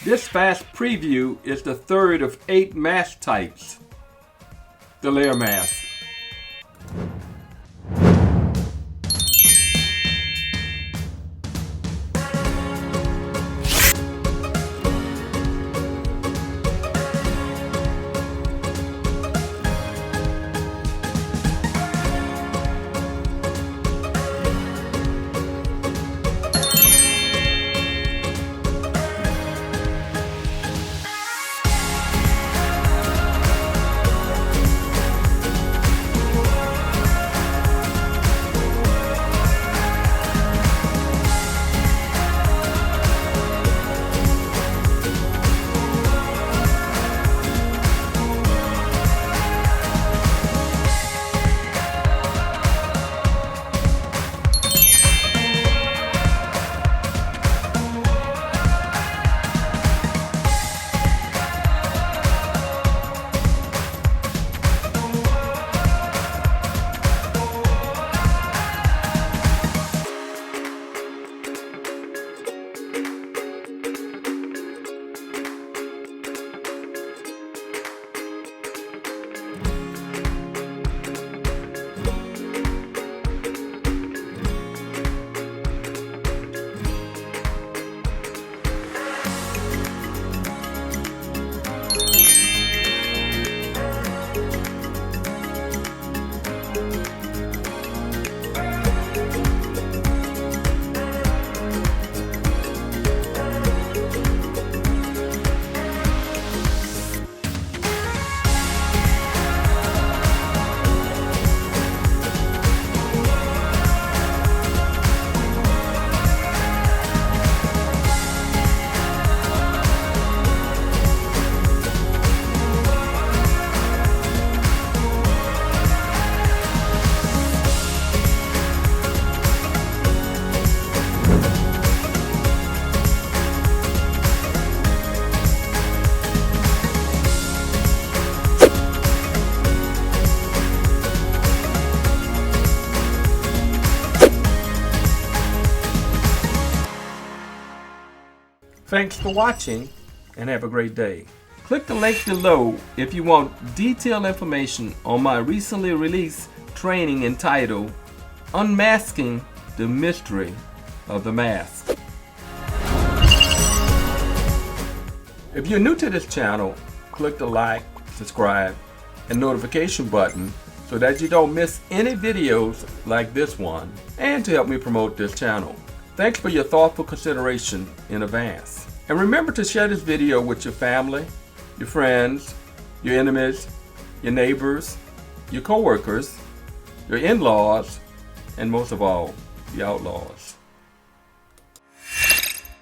This fast preview is the third of 8 mask types. The layer mask. Thanks for watching and have a great day. Click the link below if you want detailed information on my recently released training entitled Unmasking the Mystery of the Mask. If you're new to this channel, click the like, subscribe, and notification button so that you don't miss any videos like this one, and to help me promote this channel. Thanks for your thoughtful consideration in advance. And remember to share this video with your family, your friends, your enemies, your neighbors, your co-workers, your in-laws, and most of all, the outlaws.